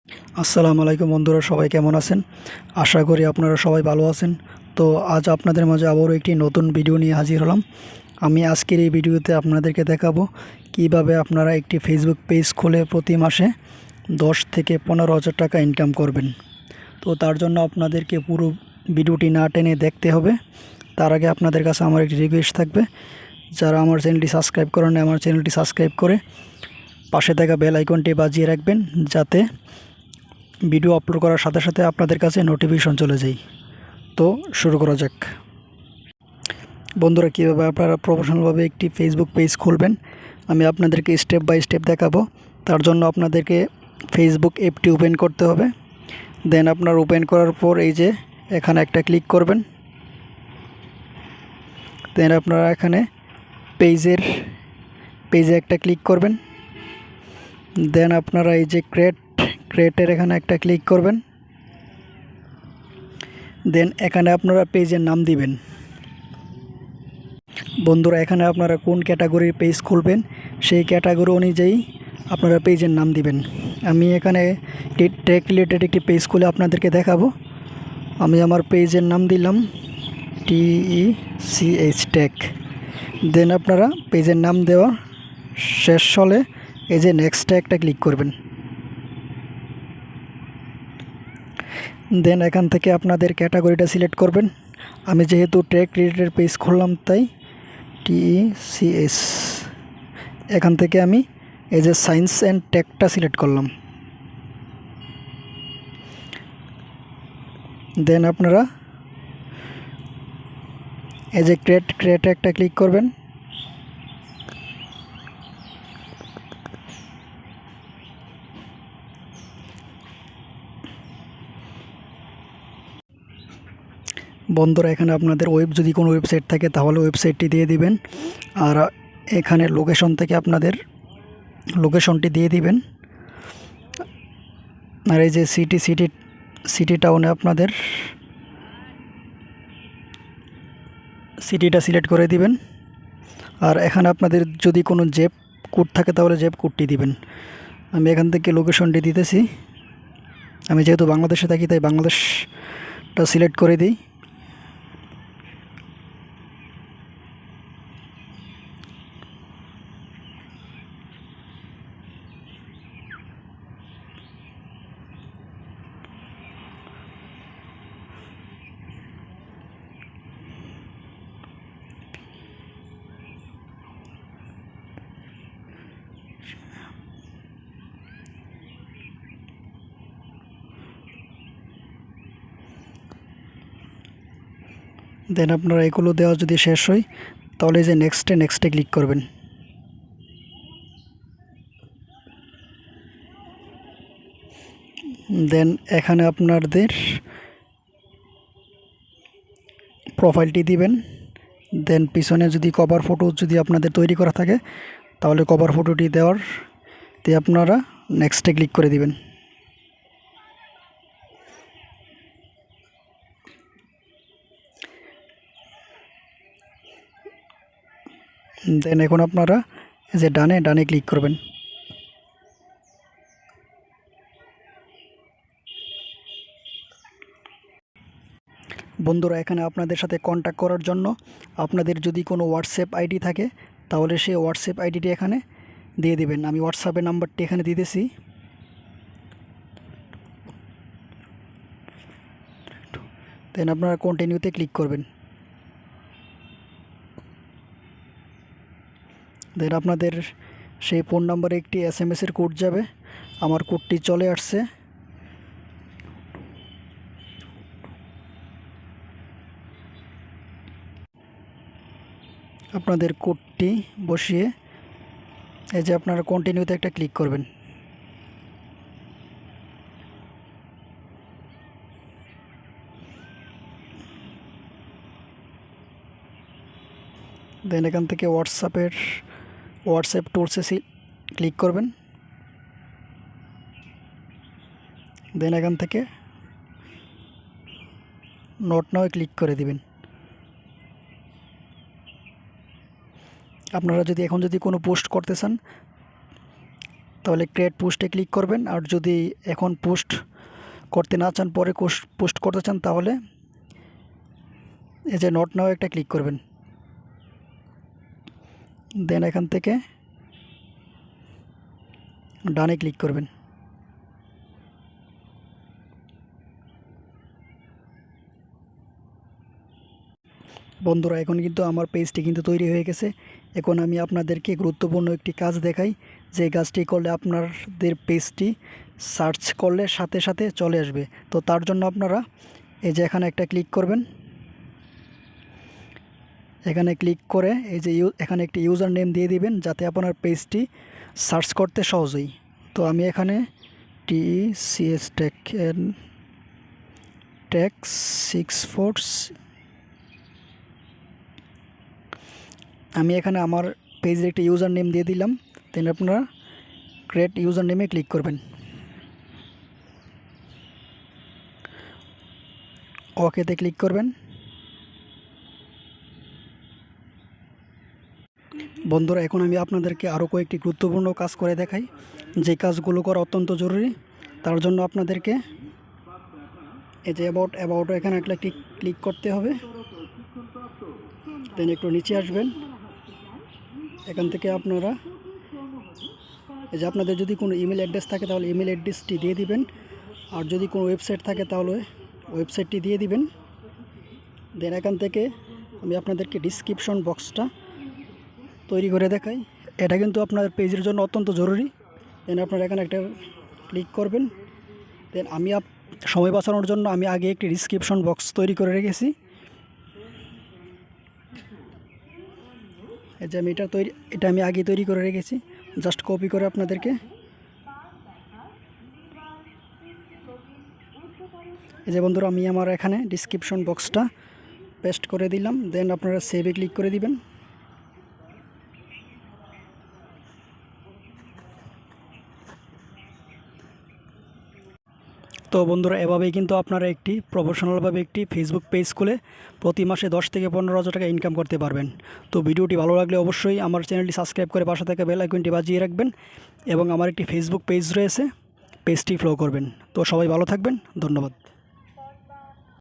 আসসালামু আলাইকুম বন্ধুরা, সবাই কেমন আছেন? আশা করি আপনারা সবাই ভালো আছেন। তো আজ আপনাদের মাঝে আবারও একটি নতুন ভিডিও নিয়ে হাজির হলাম। আমি আজকের এই ভিডিওতে আপনাদেরকে দেখাবো কিভাবে আপনারা একটি ফেসবুক পেজ খুলে প্রতি মাসে 10 থেকে 15,000 টাকা ইনকাম করবেন। তো তার জন্য আপনাদেরকে পুরো ভিডিওটি না টেনে দেখতে হবে। তার আগে আপনাদের কাছে আমার একটি রিকোয়েস্ট থাকবে, যারা আমার চ্যানেলটি সাবস্ক্রাইব করেন আমার চ্যানেলটি সাবস্ক্রাইব করে পাশে থাকা বেল আইকনটি বাজিয়ে রাখবেন, যাতে ভিডিও আপলোড করার সাথে সাথে আপনাদের কাছে নোটিফিকেশন চলে যায়। তো শুরু করা যাক। বন্ধুরা, কীভাবে আপনারা প্রফেশনালভাবে একটি ফেসবুক পেজ খুলবেন আমি আপনাদেরকে স্টেপ বাই স্টেপ দেখাবো। তার জন্য আপনাদেরকে ফেসবুক অ্যাপটি ওপেন করতে হবে। দেন আপনার ওপেন করার পর এই যে এখানে একটা ক্লিক করবেন। দেন আপনারা এখানে পেজে একটা ক্লিক করবেন। দেন আপনারা এই যে ক্রিয়েটের এখানে একটা ক্লিক করবেন। দেন এখানে আপনারা পেজের নাম দিবেন। বন্ধুরা, এখানে আপনারা কোন ক্যাটাগরির পেজ খুলবেন সেই ক্যাটাগরি অনুযায়ী আপনারা পেজের নাম দিবেন। আমি এখানে টেক রিলেটেড একটি পেজ খুলে আপনাদেরকে দেখাবো। আমি আমার পেজের নাম দিলাম TECH টেক। দেন আপনারা পেজের নাম দেওয়া শেষ হলে এই যে নেক্সটে একটা ক্লিক করবেন। দেন এখান থেকে আপনাদের ক্যাটাগরিটা সিলেক্ট করবেন। আমি যেহেতু টেক রিলেটেড পেজ খুললাম তাই TECH। এখান থেকে আমি এই যে সায়েন্স অ্যান্ড টেকটা সিলেক্ট করলাম। দেন আপনারা এই যে ক্রিয়েট একটা ক্লিক করবেন। বন্ধুরা, এখানে আপনাদের যদি কোনো ওয়েবসাইট থাকে তাহলে ওয়েবসাইটটি দিয়ে দিবেন। আর এখানে লোকেশন থেকে আপনাদের লোকেশনটি দিয়ে দিবেন। আর এই যে সিটি টাউনে আপনাদের সিটিটা সিলেক্ট করে দিবেন। আর এখানে আপনাদের যদি কোনো জেপ কোড থাকে তাহলে জেপ কোডটি দিবেন। আমি এখান থেকে লোকেশনটি দিতেছি। আমি যেহেতু বাংলাদেশে থাকি তাই বাংলাদেশটা সিলেক্ট করে দিই। দেন আপনারা এগুলো দেওয়া যদি শেষ হয় তাহলে এই যে নেক্সটে ক্লিক করবেন। দেন এখানে আপনাদের প্রোফাইলটি দিবেন। দেন পিছনে যদি কভার ফটো যদি আপনাদের তৈরি করা থাকে তাহলে কভার ফটোটি দিয়ে আপনারা নেক্সটে ক্লিক করে দিবেন। দেন এখন আপনারা এই যে ডানে ক্লিক করবেন। বন্ধুরা, এখানে আপনাদের সাথে কন্ট্যাক্ট করার জন্য আপনাদের যদি কোনো হোয়াটসঅ্যাপ আইডি থাকে তাহলে সেই হোয়াটসঅ্যাপ আইডিটি এখানে দিয়ে দিবেন। আমি হোয়াটসঅ্যাপের নাম্বারটি এখানে দিতেছি। দেন আপনারা কন্টিনিউতে ক্লিক করবেন। দেন আপনাদের সেই ফোন নাম্বারে একটি SMS-এর কোড যাবে। আমার কোডটি চলে আসছে। আপনাদের কোডটি বসিয়ে এই যে আপনারা কন্টিনিউতে একটা ক্লিক করবেন। দেন এখান থেকে হোয়াটসঅ্যাপ টুলসে ক্লিক করবেন। দেন এখান থেকে নোট নাও ক্লিক করে দিবেন। আপনারা যদি এখন কোনো পোস্ট করতে চান তাহলে ক্রিয়েট পোস্টে ক্লিক করবেন। আর যদি এখন পোস্ট করতে না চান, পরে পোস্ট করতে চান, তাহলে এই যে নট নাও একটা ক্লিক করবেন। দেন এখান থেকে ডানে ক্লিক করবেন। বন্ধুরা, এখন কিন্তু আমার পেজটি কিন্তু তৈরি হয়ে গেছে। এখন আমি আপনাদেরকে গুরুত্বপূর্ণ একটি কাজ দেখাই, যে কাজটি করলে আপনাদের পেজটি সার্চ করলে সাথে সাথে চলে আসবে। তো তার জন্য আপনারা এই যে এখানে একটা ক্লিক করবেন। এখানে ক্লিক করে এই যে এখানে একটি ইউজার নেম দিয়ে দিবেন, যাতে আপনার পেজটি সার্চ করতে সহজ হয়। তো আমি এখানে TCS Tech 64 আমি এখানে আমার পেজের একটি ইউজার নেম দিয়ে দিলাম। দেন আপনারা ক্রিয়েট ইউজার নেমে ক্লিক করবেন। ওকেতে ক্লিক করবেন। বন্ধুরা, এখন আমি আপনাদেরকে আরও কয়েকটি গুরুত্বপূর্ণ কাজ করে দেখাই, যে কাজগুলো করা অত্যন্ত জরুরি। তার জন্য আপনাদেরকে এই যে অ্যাবাউট এখানে একটা ক্লিক করতে হবে। দেন একটু নিচে আসবেন। এখান থেকে আপনারা এই যে আপনাদের যদি কোনো ইমেল অ্যাড্রেস থাকে তাহলে ইমেল অ্যাড্রেসটি দিয়ে দিবেন। আর যদি কোনো ওয়েবসাইট থাকে তাহলে ওয়েবসাইটটি দিয়ে দিবেন। দেন এখান থেকে আমি আপনাদেরকে ডিসক্রিপশন বক্সটা তৈরি করে দেখাই। এটা কিন্তু আপনার পেজের জন্য অত্যন্ত জরুরি। দেন আপনারা এখানে একটা ক্লিক করবেন। দেন আমি সময় বাঁচানোর জন্য আমি আগে একটি ডিসক্রিপশন বক্স তৈরি করে রেখেছি। এই যে আমি এটা আমি আগে তৈরি করে রেখেছি, জাস্ট কপি করে আপনাদেরকে এই যে বন্ধুরা, আমি আমার এখানে ডিসক্রিপশন বক্সটা পেস্ট করে দিলাম। দেন আপনারা সেভে ক্লিক করে দিবেন। তো বন্ধুরা, এভাবেই কিন্তু আপনারা একটি প্রফেশনালভাবে একটি ফেসবুক পেজ খুলে প্রতি মাসে 10 থেকে 15,000 টাকা ইনকাম করতে পারবেন। তো ভিডিওটি ভালো লাগলে অবশ্যই আমার চ্যানেলটি সাবস্ক্রাইব করে পাশে থাকা বেল আইকনটি বাজিয়ে রাখবেন, এবং আমার একটি ফেসবুক পেজ রয়েছে, পেজটি ফলো করবেন। তো সবাই ভালো থাকবেন, ধন্যবাদ।